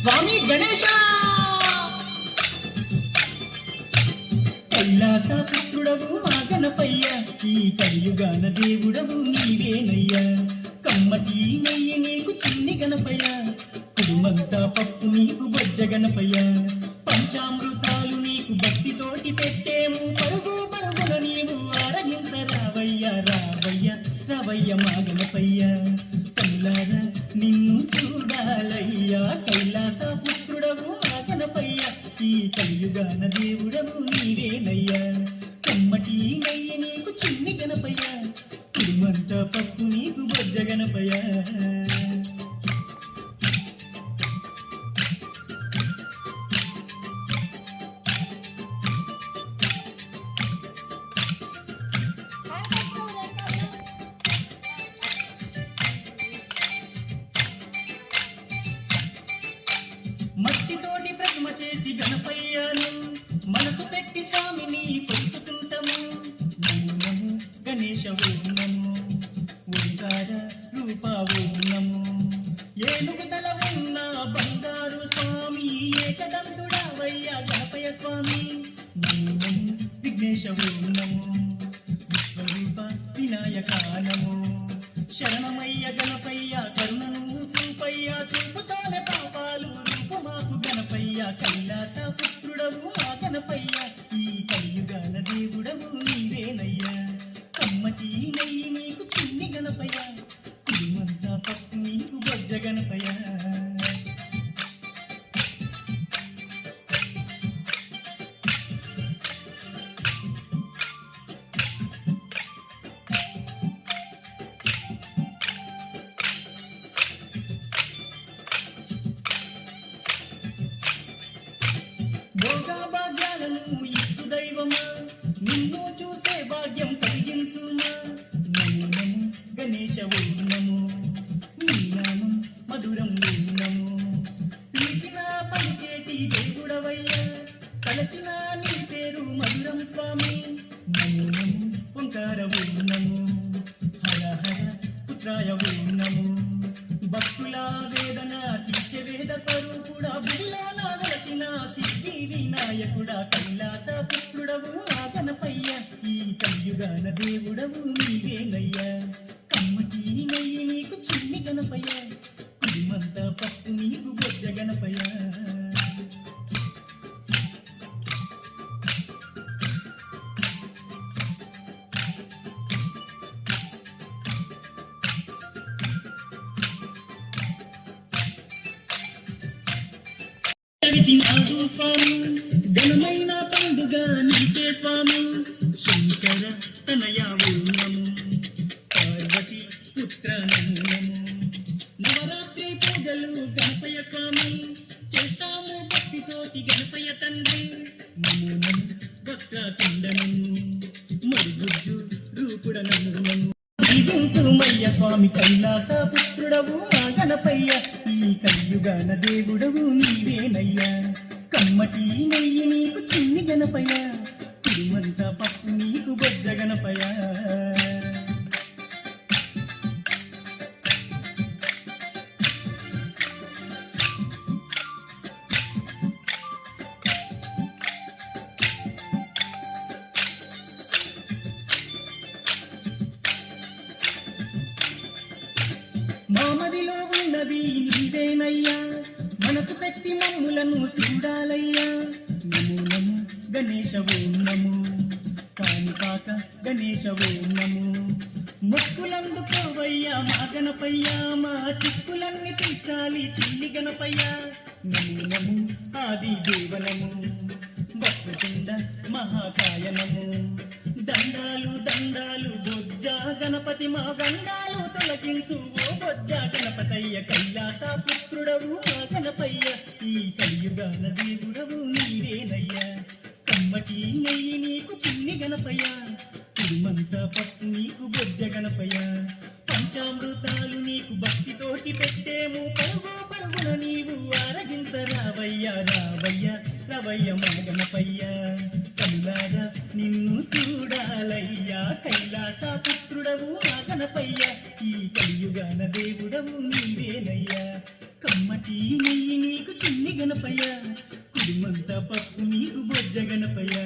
స్వామి గణేశ కైలాస పుత్రుడవు మా గణపయ్య ఈ కలియుగాన దేవుడవు నీవేనయ్యా కమ్మటి నెయ్యి నీకు చిన్ని గణపయ్య కుడుమంతా పప్పు నీకు బొజ్జ గణపయ్య పంచామృతాలు నీకు భక్తితోటి పెట్టేము పరుగు పరుగున నీవు ఆరగించ రావయ్య రావయ్య రావయ్య మా గణపయ్య కల్లారా నిన్ను చూడాలయ్యా కైలాస పుత్రుడవు మా గణపయ్య ఈ కలియుగాన దేవుడవు నీవేనయ్యా కమ్మటి నెయ్యి నీకు చిన్ని గణపయ్య కుడుమంతా పప్పు నీకు బొజ్జ గణపయ్య మట్టితోటి ప్రతిమ చేసి గణపయ్యను మనసు పెట్టి స్వామిని కొలుసుకుంటాము నమో గణేశ ఓం నమో ఓంకార రూప ఓం నమో ఏనుగు తల ఉన్న బంగారు స్వామి ఏకదంతుడవయ్య గణపయ్య స్వామి నమో విఘ్నేశ ఓం నమో విశ్వరూప వినాయక నమో శరణమయ్య గణపయ్య కరుణను చూపయ్య చూపుతోనే పాపాలు రూపుమాకు గణపయ్య కైలాస పుత్రుడవు మా గణపయ్య ఈ కలియుగాన దేవుడవు నీవేనయ్యా కమ్మటి నెయ్యి నీకు చిన్ని గణపయ్య కుడుమంతా పప్పు నీకు బొజ్జ గణపయ్య భోగా భాగ్యాలను ఇచ్చు దైవమా నిన్ను చూసే భాగ్యం కలిగించుమా నమో నమో గణేశ ఓం నమో నీ నామం మధురం ఓం నమో పిలిచిన పలికేటి దేవుడవయ్యా తలచిన నీ పేరు మధురం స్వామి నమో నమో ఓంకార ఓం నమో హర హర పుత్రాయ ఓం నమో భక్తుల వేదన తీర్చే వేద స్వరూపుడా బుల్లోన వెలసిన సిద్ధి వినాయకుడా కైలాస పుత్రుడవు మా గణపయ్య ఈ కలియుగాన దేవుడవు నీవేనయ్యా కమ్మటి నెయ్యి నీకు చిన్ని గణపయ్య కుడిమంతా పప్పు నీకు బొజ్జ గణపయ్య నాడు స్వామి ఘనమైన పండుగ నీకే స్వామి శంకర తనయ ఓం నమో పార్వతి పుత్ర నమో నమో నవరాత్రి పూజలు గణపయ్య స్వామి చేస్తాము భక్తితోటి గణపయ్య తండ్రి నమో నమో భక్త తండనము మరుగుజ్జు రూపుడ నమో నమో దీవించుమయ్య స్వామి కైలాస పుత్రుడవు మా గణపయ్య ఈ కలియుగాన దేవుడవు నీవేనయ్యా కమ్మటి నెయ్యి నీకు చిన్ని గణపయ్య కుడుమంతా పప్పు నీకు బొజ్జ గణపయ్య మామదిలో ఉన్నది నీవేనయ్యా మనసు పెట్టి మమ్ములను చూడాలయ్యా నమో నమో గణేశ ఓం నమో కాణిపాక గణేశ ఓం నమో మొక్కులందుకోవయ్యా మా గణపయ్య మా చిక్కులన్నీ తీర్చాలి చిన్ని గణపయ్య నమో నమో ఆది దేవనము వక్రతుండ మహాకాయ నమో దండాలు దండాలు బొజ్జ గణపతి మా గండాలు తొలగించు ఓ బొజ్జ గణపతయ్య కైలాస పుత్రుడవు మా గణపయ్య ఈ కలియుగాన దేవుడవు నీవేనయ్యా కమ్మటి నెయ్యి నీకు చిన్ని గణపయ్య కుడుమంతా పప్పు నీకు బొజ్జ గణపయ్య పంచామృతాలు నీకు భక్తితోటి పెట్టేము పరుగు పరుగున నీవు ఆరగించ రావయ్య రావయ్య రావయ్య మా గణపయ్య కల్లారా నిన్ను చూడాలయ్యా కైలాస పుత్రుడవు మా గణపయ్య ఈ కలియుగాన దేవుడవు నీవేనయ్యా కమ్మటి నెయ్యి నీకు చిన్ని గణపయ్య కుడిమంతా పప్పు నీకు బొజ్జ గణపయ్య